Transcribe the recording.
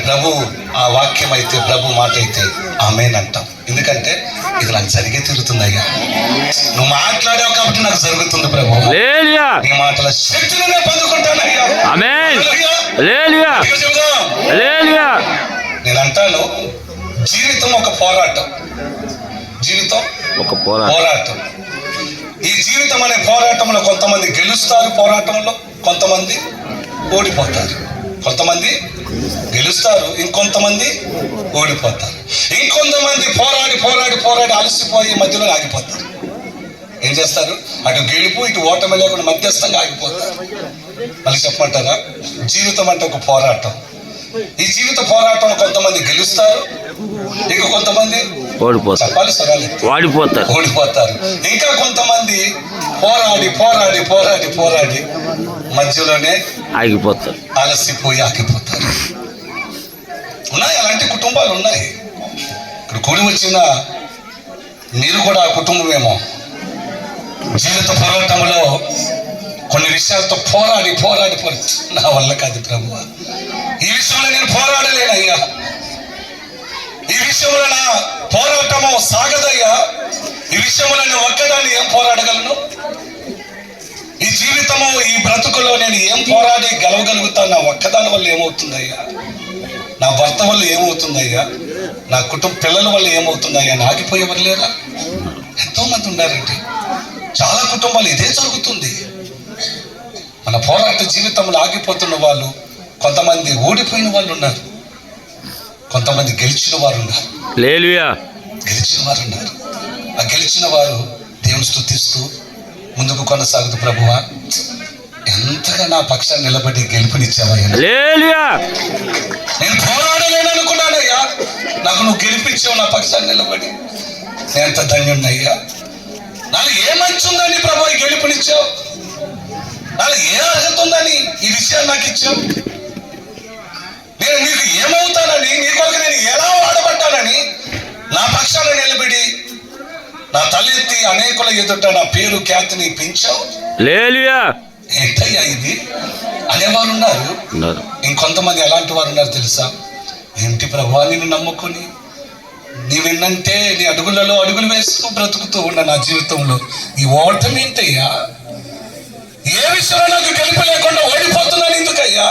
ప్రభు ఆ వాక్యం అయితే, ప్రభు మాట అయితే ఆమేన్ అంటాం. ఎందుకంటే ఇది నాకు జరిగే తీరుతుంది అయ్యా. నువ్వు మాట్లాడావు కాబట్టి నాకు జరుగుతుంది ప్రభు. నీ మాటల శక్తిని నేను పొందుకుంటాను అయ్యా. నేను అంటాను, జీవితం ఒక పోరాటం. జీవితం ఒక పోరాటం. ఈ జీవితం అనే పోరాటంలో కొంతమంది గెలుస్తారు, పోరాటంలో కొంతమంది ఓడిపోతారు. కొంతమంది గెలుస్తారు, ఇంకొంతమంది ఓడిపోతారు. ఇంకొంతమంది పోరాడి పోరాడి పోరాడి అలసిపోయి మధ్యలో ఆగిపోతారు. ఏం చేస్తారు? అటు గెలుపు ఇటు ఓటమి లేకుండా మధ్యస్థంగా ఆగిపోతారు. మళ్ళీ చెప్పమంటారా? జీవితం అంటే ఒక పోరాటం. ఈ జీవిత పోరాటం కొంతమంది గెలుస్తారు, ఇంక కొంతమంది ఓడిపోతారు. ఇంకా కొంతమంది పోరాడి పోరాడి పోరాడి పోరాడి మధ్యలోనే ఆగిపోతారు, అలసిపోయి ఆగిపోతారు. ఉన్నాయి, అలాంటి కుటుంబాలు ఉన్నాయి. ఇక్కడ కూడి వచ్చిన మీరు కూడా ఆ కుటుంబమేమో. జీవిత పోరాటంలో కొన్ని విషయాలతో పోరాడి పోరాడి పోరాడి నా వల్ల కాదు ప్రభువా, ఈ విషయంలో నేను పోరాడలేనయ్యా, ఈ విషయంలో నా పోరాటము సాగదయ్యా, ఈ విషయంలో నేను ఒక్కదాన్ని ఏం పోరాడగలను? ఈ జీవితము, ఈ బ్రతుకులో నేను ఏం పోరాడి గెలవగలుగుతాను? నా ఒక్కదాని వల్ల ఏమవుతుందయ్యా? నా భర్త వల్ల ఏమవుతుందయ్యా? నా పిల్లల వల్ల ఏమవుతుందయ్యా? ఆగిపోయేవారు లేరా? ఎంతో మంది ఉన్నారండి. చాలా కుటుంబాలు ఇదే జరుగుతుంది. మన పోరాట జీవితంలో ఆగిపోతున్న వాళ్ళు, కొంతమంది ఓడిపోయిన వాళ్ళు ఉన్నారు, కొంతమంది గెలిచిన వారు ఉన్నారు. గెలిచిన వారు ఉన్నారు. ఆ గెలిచిన వారు దేవుని స్తుతిస్తూ ముందుకు కొనసాగుతూ, ప్రభువా ఎంతగా నా పక్షాన్ని నిలబడి గెలుపునిచ్చావయ్యా. నేను పోరాడలేను అనుకున్నానయ్యా, నాకు నువ్వు గెలిపించావు, నా పక్షాన్ని నిలబడి. నేను ఎంత ధన్యున్నయ్యా. నాకు ఏ మంచి ఉందని ప్రభు ఈ గెలుపునిచ్చావు? నాకు ఏ అర్హత ఉందని ఈ విషయాన్ని నాకు ఇచ్చావు? నేను నీకు ఏమవుతానని, నీ కొరకు నేను ఎలా వాడబడ్డానని నా పక్షాన్ని నిలబడి నా తలెత్తి అనేకుల ఎదుట నా పేరు ఖ్యాతిని పెంచావు. ఏంటయ్యా ఇది అనేవారు ఉన్నారు. ఇంకొంతమంది ఎలాంటి వారు ఉన్నారు తెలుసా? ఏంటి ప్రభువా, నిన్ను నమ్ముకొని నీ విన్నంటే నీ అడుగులలో అడుగులు వేస్తూ బ్రతుకుతూ ఉన్న నా జీవితంలో ఈ ఓటమి ఏంటయ్యా? ఏ విషయంలో నాకు గెలుపు లేకుండా ఓడిపోతున్నాను ఎందుకయ్యా?